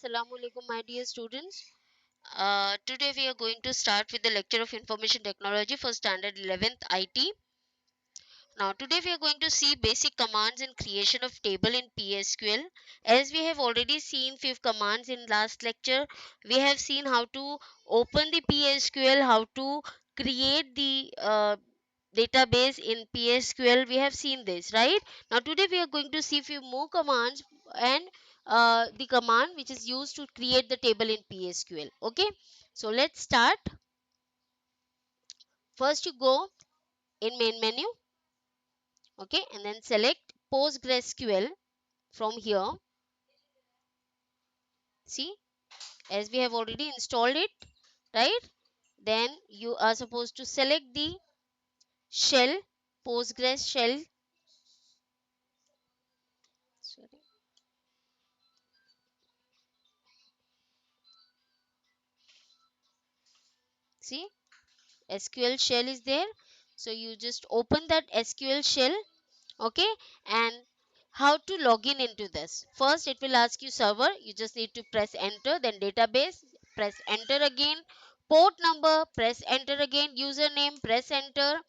Assalamu alaikum, my dear students. Today we are going to start with the lecture of Information Technology for Standard 11th IT. Now, today we are going to see basic commands and creation of table in PSQL. As we have already seen few commands in last lecture, we have seen how to open the PSQL, how to create the database in PSQL. We have seen this, right? Now, today we are going to see few more commands and the command which is used to create the table in PSQL. Okay, so let's start. First, you go in main menu, okay, and then select PostgreSQL from here. See, as we have already installed it, right? Then you are supposed to select the shell, Postgres shell. Sorry. See, SQL shell is there. So you just open that SQL shell, okay, and how to log in into this. First, it will ask you server. You just need to press enter, then database, press enter again, port number, press enter again, username, press enter,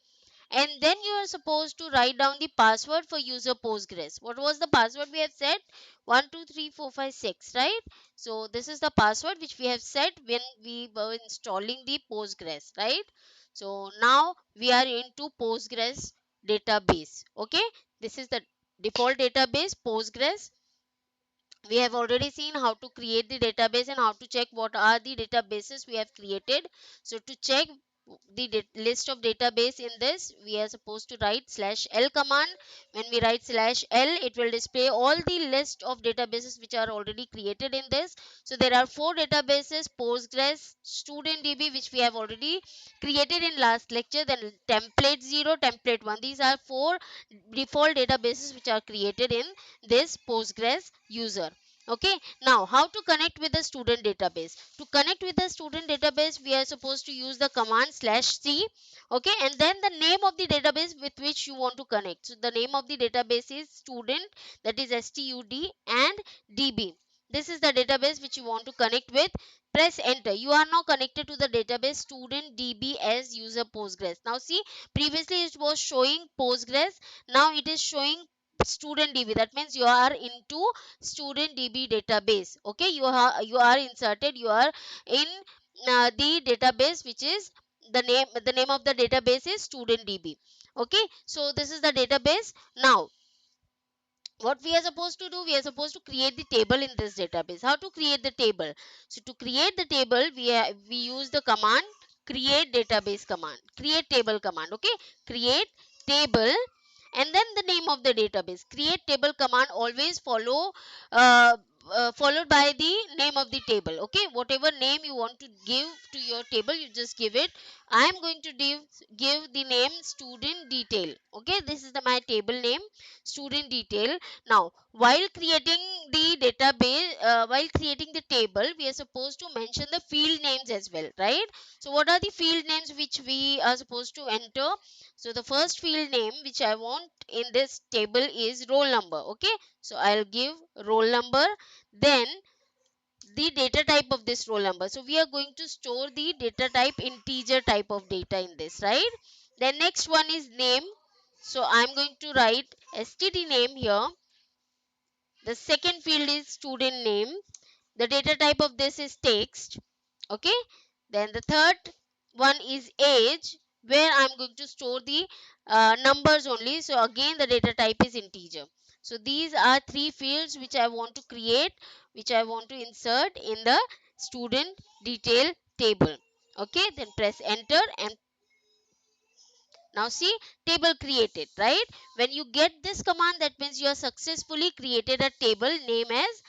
and then you are supposed to write down the password for user Postgres. What was the password we have set? 123456, right? So this is the password which we have set when we were installing the Postgres, right? So now we are into Postgres database. Okay, this is the default database Postgres. We have already seen how to create the database and how to check what are the databases we have created. So to check the list of database in this, we are supposed to write /l command. When we write /l, it will display all the list of databases which are already created in this. So there are four databases: Postgres, StudentDB, which we have already created in last lecture, then template 0, template 1. These are four default databases which are created in this Postgres user. Okay, now how to connect with the student database? To connect with the student database, we are supposed to use the command /c, okay, and then the name of the database with which you want to connect. So the name of the database is student, that is STUD, and DB. This is the database which you want to connect with. Press enter. You are now connected to the database student DB as user Postgres. Now see, previously it was showing Postgres, now it is showing student DB. That means you are into student DB database. Okay, you are inserted, you are in the database which is the name of the database is student DB. Okay, so this is the database. Now what we are supposed to do, we are supposed to create the table in this database. How to create the table? So to create the table, we use the command create database command, create table command. Okay, create table, and then the name of the database. Create table command always uh, followed by the name of the table. Okay, whatever name you want to give to your table, you just give it. I am going to give the name student detail. Okay, this is my table name, student detail. Now while creating the database, while creating the table, we are supposed to mention the field names as well, right? So what are the field names which we are supposed to enter? So the first field name which I want in this table is roll number. Okay, so I'll give roll number. Then the data type of this roll number, so we are going to store the data type integer type of data in this, right? Then next one is name, so I'm going to write std name here. The second field is student name. The data type of this is text. Okay, then the third one is age, where I'm going to store the numbers only, so again the data type is integer. So these are three fields which I want to create, which I want to insert in the student detail table. Okay, then press enter, and now see, table created, right? When you get this command, that means you have successfully created a table name as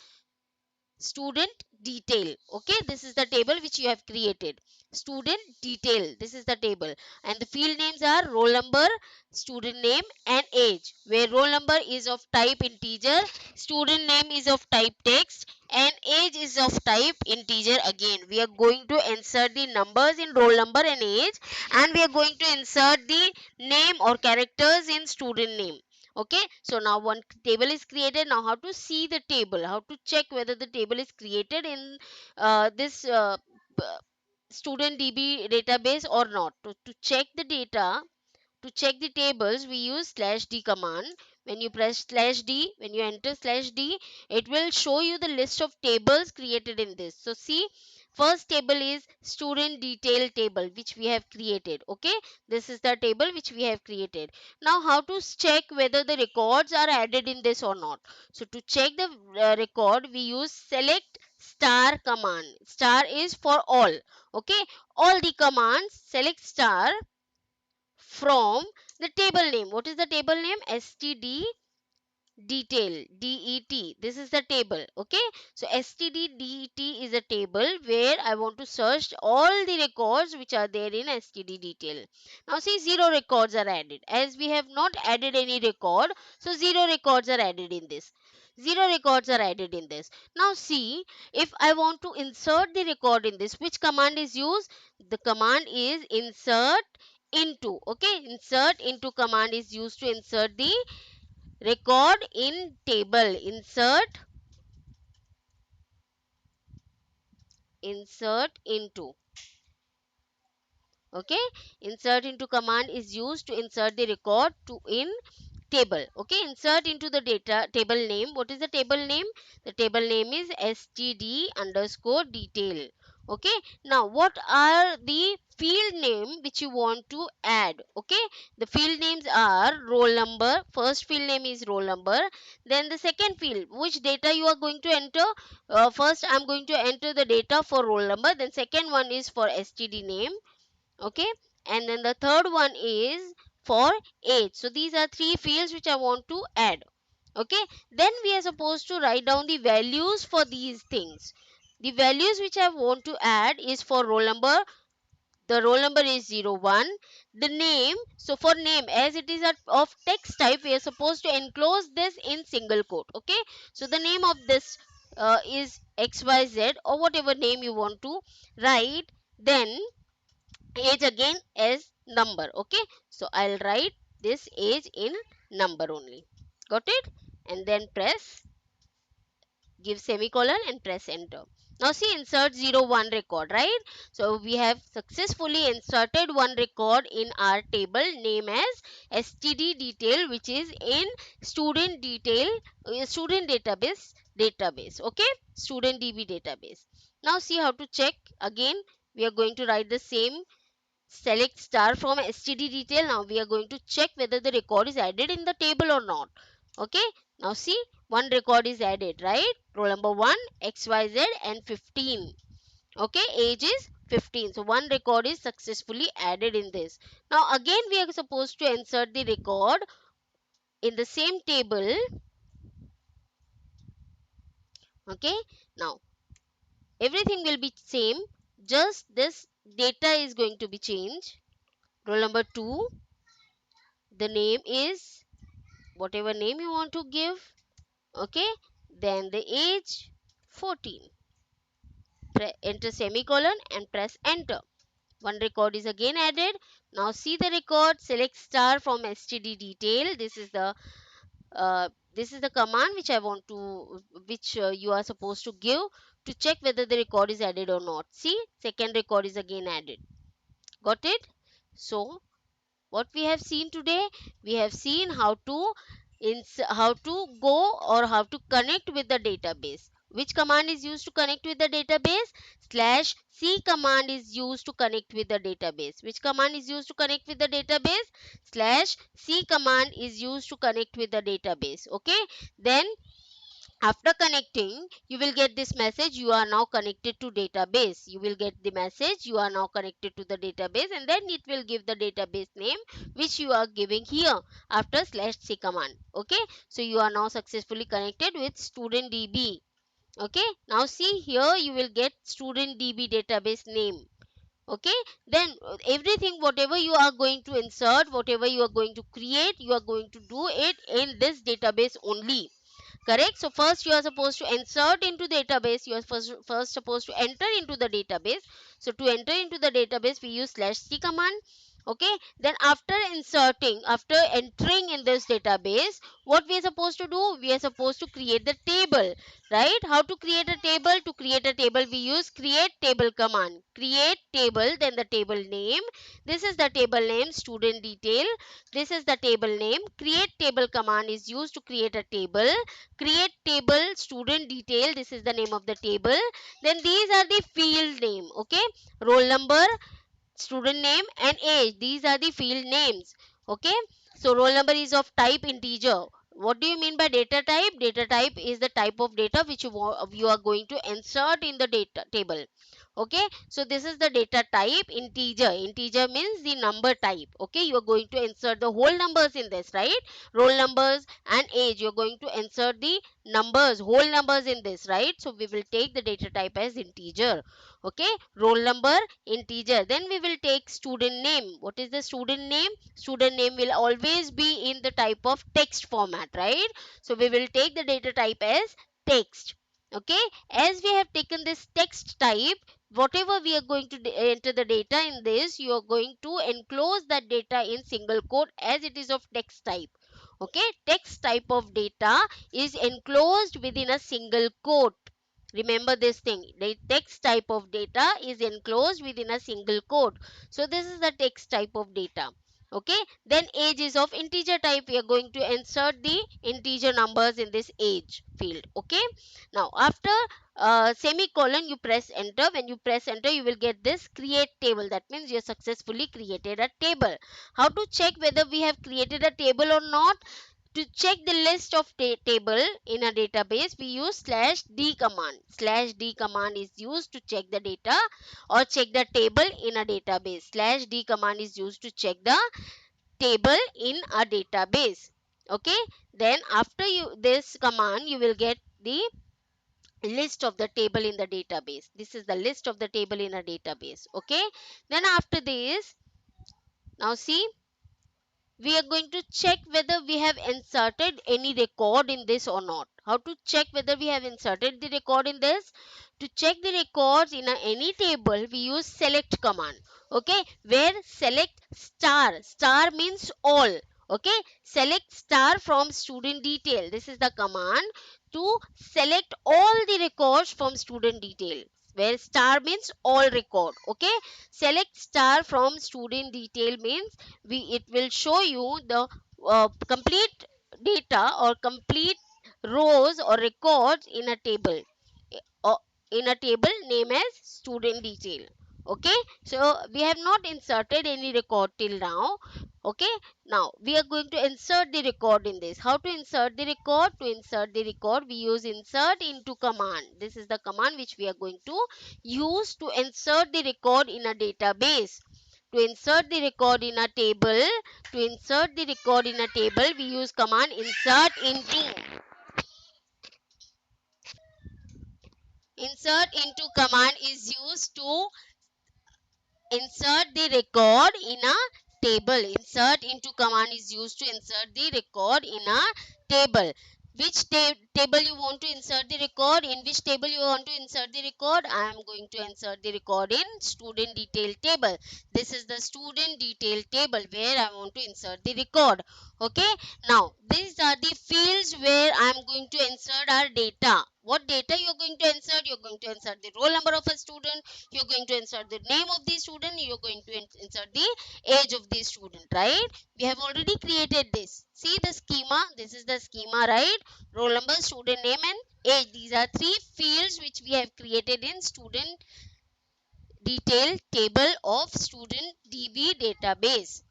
student detail. Okay, this is the table which you have created, student detail. This is the table, and the field names are roll number, student name, and age, where roll number is of type integer, student name is of type text, and age is of type integer. Again, we are going to insert the numbers in roll number and age, and we are going to insert the name or characters in student name. Okay, so now one table is created. Now how to see the table, how to check whether the table is created in this student DB database or not. To check the data, to check the tables, we use slash d command. When you press slash d, when you enter slash d, it will show you the list of tables created in this. So see, first table is student detail table, which we have created. Okay, this is the table which we have created. Now how to check whether the records are added in this or not? So to check the record, we use select star command. Star is for all. Okay, all the commands, select star from the table name. What is the table name? Std detail, det. This is the table. Okay, so std det is a table where I want to search all the records which are there in std detail. Now see, zero records are added. As we have not added any record, so zero records are added in this. Zero records are added in this. Now see, if I want to insert the record in this, which command is used? The command is insert into. Okay, insert into command is used to insert the record in table. Insert into. Okay, insert into command is used to insert the record to in table. Okay, insert into the data table name. What is the table name? The table name is std underscore detail. Okay, now what are the field name which you want to add? Okay, the field names are roll number. First field name is roll number. Then the second field, which data you are going to enter? First I am going to enter the data for roll number. Then second one is for std name. Okay, and then the third one is for age. So these are three fields which I want to add. Okay, then we are supposed to write down the values for these things. The values which I want to add is for roll number. The roll number is 01. The name, so for name, as it is of text type, we are supposed to enclose this in single quote. Okay, so the name of this is xyz, or whatever name you want to write. Then age again as number. Okay, so I'll write this age in number only. Got it? And then press, give semicolon and press enter. Now see, insert 01 record, right? So we have successfully inserted one record in our table name as std detail, which is in student detail, student database. Okay, student db database. Now see how to check. Again we are going to write the same, select star from std detail. Now we are going to check whether the record is added in the table or not. Okay, now see, one record is added, right? Roll number 1, xyz, and 15. Okay, age is 15. So one record is successfully added in this. Now again we are supposed to insert the record in the same table. Okay, now everything will be same, just this data is going to be changed. Roll number 2, the name is whatever name you want to give. Okay, then the age 14. Enter semicolon and press enter. One record is again added. Now see the record, select star from std detail. This is the command which I want to, which you are supposed to give to check whether the record is added or not. See, second record is again added. Got it? So what we have seen today, we have seen how to how to go or how to connect with the database. Which command is used to connect with the database? Slash c command is used to connect with the database. Which command is used to connect with the database? Slash c command is used to connect with the database. Okay, then after connecting, you will get this message, you are now connected to database. You will get the message, you are now connected to the database, and then it will give the database name which you are giving here after slash c command. Okay, so you are now successfully connected with student db. Okay, now see here, you will get student db database name. Okay, then everything whatever you are going to insert, whatever you are going to create, you are going to do it in this database only. Correct? So first you are supposed to insert into database. You are first supposed to enter into the database. So to enter into the database, we use slash c command. Okay, then after entering in this database, what we are supposed to do, we are supposed to create the table, right? How to create a table? To create a table, we use create table command. Create table, then the table name. This is the table name, student detail. This is the table name. Create table command is used to create a table. Create table student detail, this is the name of the table. Then these are the field name. Okay, roll number, student name and age, these are the field names. Okay, so roll number is of type integer. What do you mean by data type? Data type is the type of data which you are going to insert in the data table. Okay, so this is the data type integer. Integer means the number type. Okay, you are going to insert the whole numbers in this, right? Roll numbers and age, you're going to insert the numbers, whole numbers in this, right? So we will take the data type as integer. Okay, roll number integer. Then we will take student name. What is the student name? Student name will always be in the type of text format, right? So we will take the data type as text. Okay, as we have taken this text type, whatever we are going to enter the data in this, you are going to enclose that data in single quote as it is of text type. Okay, text type of data is enclosed within a single quote. Remember this thing, the text type of data is enclosed within a single quote. So this is the text type of data. Okay, then age is of integer type. We are going to insert the integer numbers in this age field. Okay, now after semicolon, you press enter. When you press enter, you will get this create table. That means you have successfully created a table. How to check whether we have created a table or not? To check the list of table in a database, we use slash d command. Slash d command is used to check the data or check the table in a database. Slash d command is used to check the table in a database. Okay, then after you this command, you will get the list of the table in the database. This is the list of the table in a database. Okay, then after this, now see, we are going to check whether we have inserted any record in this or not. How to check whether we have inserted the record in this? To check the records in any table, we use select command. Okay, where select star. Star means all. Okay, select star from student detail. This is the command to select all the records from student detail. Where star means all record. Okay, select star from student detail means it will show you the complete data or complete rows or records in a table, or in a table named as student detail. Okay, so we have not inserted any record till now. Okay, now we are going to insert the record in this. How to insert the record? To insert the record, we use insert into command. This is the command which we are going to use to insert the record in a database. To insert the record in a table, to insert the record in a table, we use command insert into. Insert into command is used to insert the record in a table. Insert into command is used to insert the record in a table. Which table you want to insert the record? In which table you want to insert the record? I am going to insert the record in student detail table. This is the student detail table where I want to insert the record. Okay, now these are the fields where I am going to insert our data. What data you are going to insert? You are going to insert the roll number of a student, you're going to insert the name of the student, you're going to insert the age of the student, right? We have already created this. See the schema, this is the schema, right? Roll number, student name and age, these are three fields which we have created in student detail table of student db database.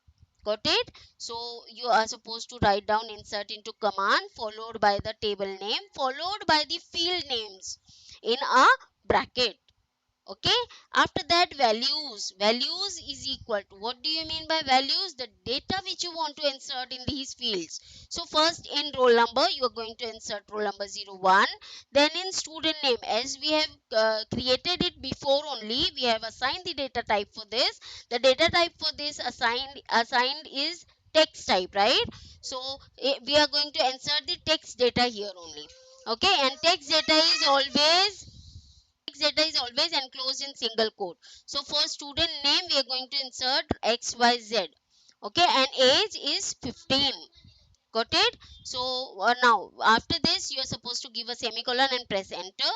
Got it? So you are supposed to write down insert into command followed by the table name followed by the field names in a bracket. Okay, after that values is equal to, what do you mean by values? The data which you want to insert in these fields. So first in roll number you are going to insert roll number 01. Then in student name, as we have created it before only, we have assigned the data type for this. The data type for this assigned is text type, right? So we are going to insert the text data here only. Okay, and text data is always prefix data is always enclosed in single quote. So for student name, we are going to insert XYZ. Okay, and age is 15. Got it? So now after this you are supposed to give a semicolon and press enter.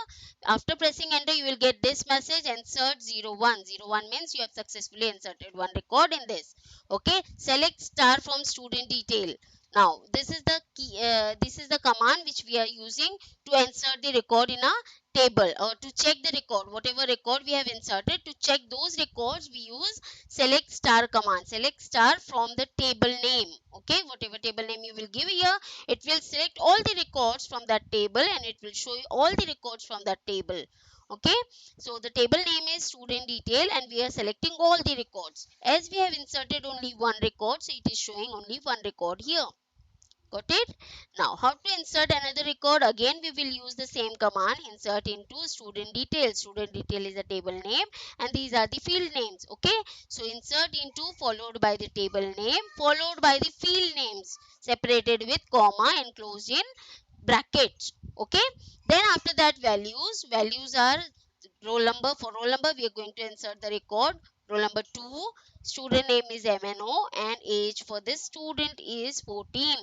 After pressing enter, you will get this message, insert 01. 01 means you have successfully inserted one record in this. Okay, select star from student detail. Now this is the key, this is the command which we are using to insert the record in a table, or to check the record, whatever record we have inserted. To check those records, we use select star command. Select star from the table name. Okay, whatever table name you will give here, it will select all the records from that table and it will show you all the records from that table. Okay, so the table name is student detail and we are selecting all the records. As we have inserted only one record, so it is showing only one record here. Got it? Now how to insert another record? Again we will use the same command, insert into student detail. Student detail is a table name and these are the field names. Okay, so insert into followed by the table name followed by the field names separated with comma enclosed in brackets. Okay, then after that values are roll number. For roll number we are going to insert the record roll number 2, student name is MNO, and age for this student is 14,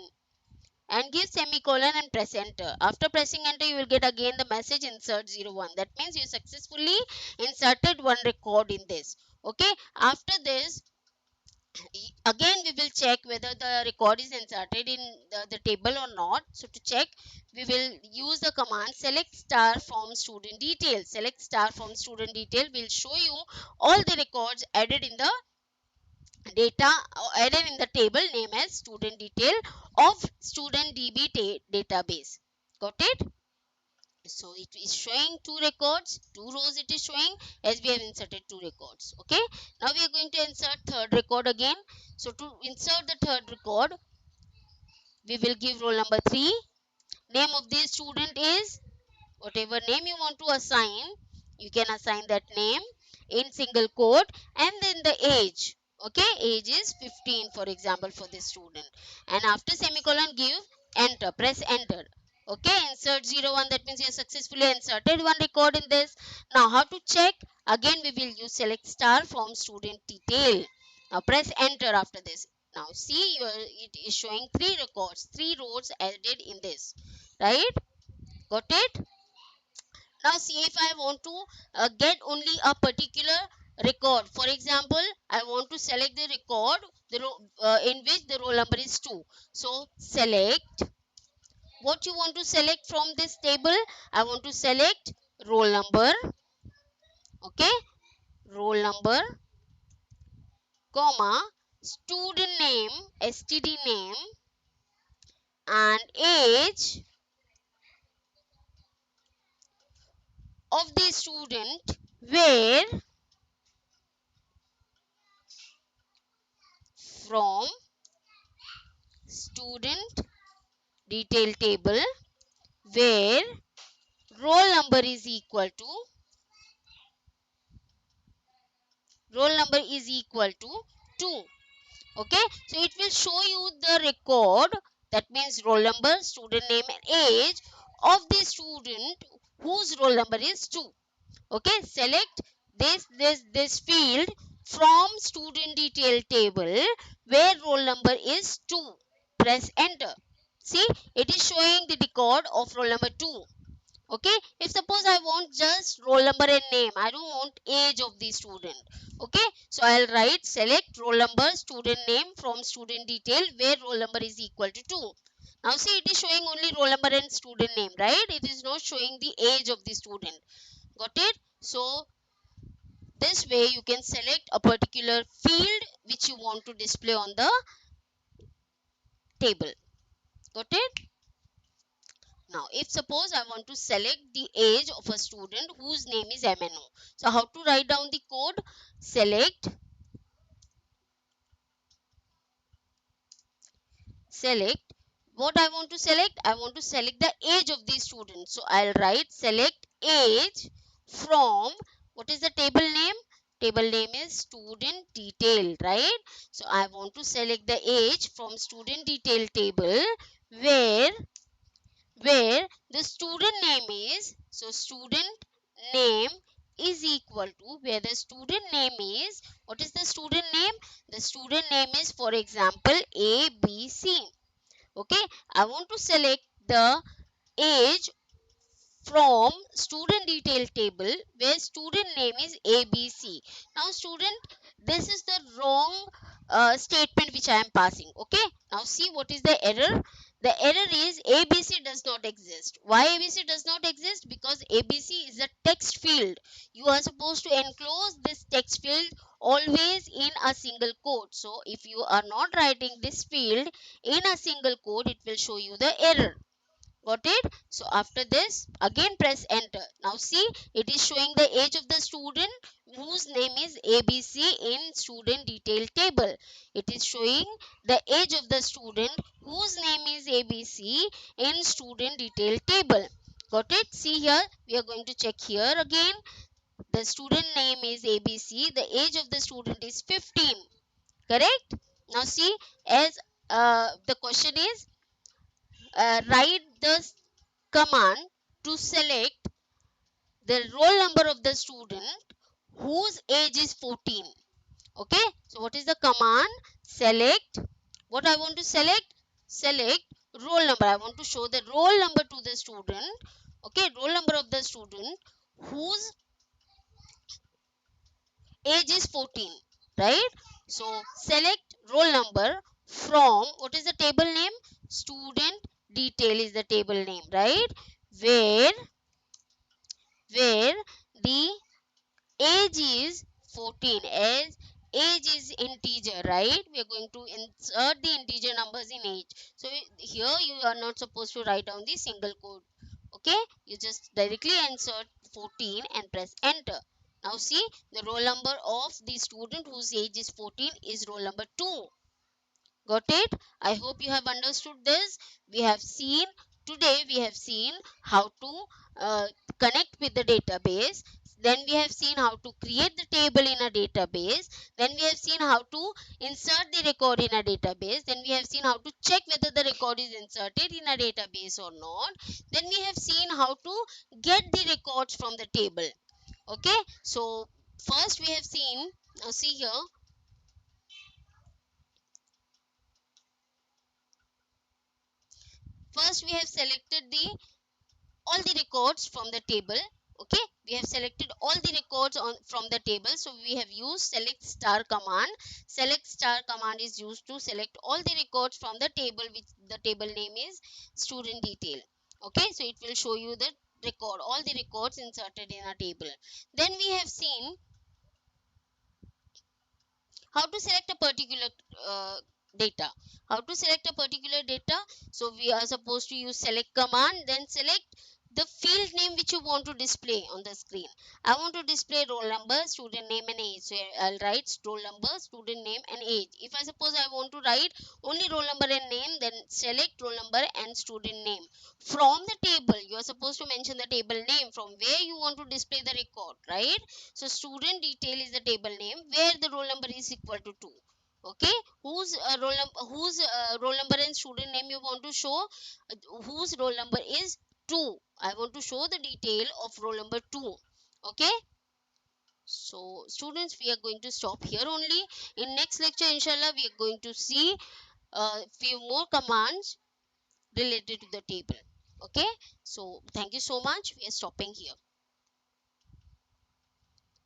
and give semicolon and press enter. After pressing enter, you will get again the message insert 01. That means you successfully inserted one record in this. Okay, after this again we will check whether the record is inserted in the table or not. So to check, we will use the command select star from student detail. Select star from student detail will show you all the records added in the data, added in the table name as student detail of student DB database. Got it? So it is showing two records, two rows it is showing, as we have inserted two records. Okay, now we are going to insert third record again. So to insert the third record, we will give roll number 3. Name of this student is whatever name you want to assign, you can assign that name in single quote, and then the age. Okay, age is 15 for example for this student, and after semicolon give enter, press enter. Okay, insert 01. That means you have successfully inserted one record in this. Now how to check? Again we will use select star from student detail. Now press enter after this. Now see, it is showing three records, three rows added in this, right? Got it? Now see, if I want to get only a particular record, for example I want to select the record in which the roll number is 2. So select what you want to select from this table. I want to select roll number. Okay, roll number, comma, student name, std name, and age of the student, where from student detail table, where roll number is equal to 2. Okay, so it will show you the record, that means roll number, student name, and age of the student whose roll number is 2. Okay, select this field from student detail table where roll number is 2. Press enter. See, it is showing the record of roll number 2. Okay, if suppose I want just roll number and name, I don't want age of the student. Okay, so I'll write select roll number, student name from student detail where roll number is equal to 2. Now see, it is showing only roll number and student name, right? It is not showing the age of the student. Got it? So this way you can select a particular field which you want to display on the table. Got it? Now, if suppose I want to select the age of a student whose name is MNO. So, how to write down the code? Select what I want to select. I want to select the age of the student. So, I'll write select age from, what is the table name? Table name is student detail, right? So, I want to select the age from student detail table where the student name is, so student name is equal to, where the student name is, what is the student name? The student name is, for example, ABC. Okay, I want to select the age from student detail table where student name is ABC. Now student, this is the wrong statement which I am passing. Okay, now see what is the error. The error is ABC does not exist. Why ABC does not exist? Because ABC is a text field. You are supposed to enclose this text field always in a single quote. So if you are not writing this field in a single quote, it will show you the error. Got it? So after this, again press enter. Now see, it is showing the age of the student whose name is ABC in student detail table. It is showing the age of the student whose name is ABC in student detail table. Got it? See here, we are going to check here again. The student name is ABC. The age of the student is 15. Correct? Now see, as the question is, write the command to select the roll number of the student whose age is 14. Okay, so what is the command? Select, what I want to select? Select roll number. I want to show the roll number to the student. Okay, roll number of the student whose age is 14, right? So select roll number from, what is the table name? Student detail is the table name, right? Where where the age is 14, as age is integer, right? We are going to insert the integer numbers in age. So here you are not supposed to write down the single code. Okay, you just directly insert 14 and press enter. Now see, the roll number of the student whose age is 14 is roll number 2. Got it? I hope you have understood this. We have seen, today we have seen how to connect with the database. Then we have seen how to create the table in a database. Then we have seen how to insert the record in a database. Then we have seen how to check whether the record is inserted in a database or not. Then we have seen how to get the records from the table. Okay, so first we have seen, now see here, first we have selected the all the records from the table. Okay, we have selected all the records from the table, so we have used select star command. Select star command is used to select all the records from the table, which the table name is student detail. Okay, so it will show you the record, all the records inserted in a table. Then we have seen how to select a particular uh, data. How to select a particular data? So we are supposed to use select command, then select the field name which you want to display on the screen. I want to display roll number, student name and age. So I'll write roll number, student name and age. If I suppose I want to write only roll number and name, then select roll number and student name. From the table, you are supposed to mention the table name from where you want to display the record, right? So student detail is the table name where the roll number is equal to 2. Okay, whose roll number and student name you want to show? Whose roll number is 2. I want to show the detail of roll number 2. Okay, so students, we are going to stop here only. In next lecture, inshallah, we are going to see few more commands related to the table. Okay, so thank you so much. We are stopping here.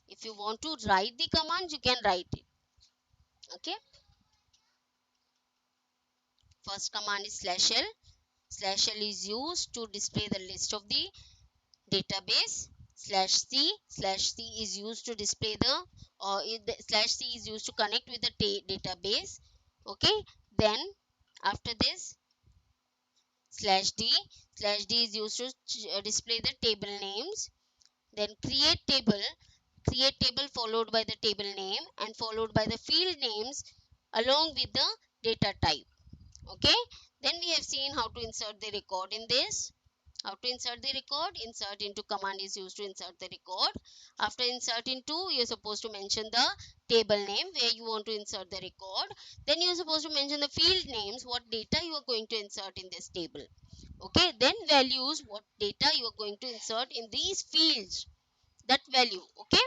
If you want to write the commands, you can write it. Okay, first command is slash l. Slash l is used to display the list of the database. Slash c is used to display the, slash c is used to connect with the database. Okay, then after this, slash d slash d is used to display the table names. Then create table followed by the table name and followed by the field names along with the data type. Okay, then we have seen how to insert the record in this. How to insert the record? Insert into command is used to insert the record. After insert into, you're supposed to mention the table name where you want to insert the record. Then you're supposed to mention the field names, what data you are going to insert in this table. Okay, then values, what data you are going to insert in these fields. that value. Okay,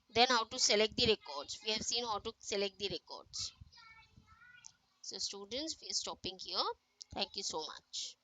then how to select the records, we have seen how to select the records. So students, we are stopping here. Thank you so much.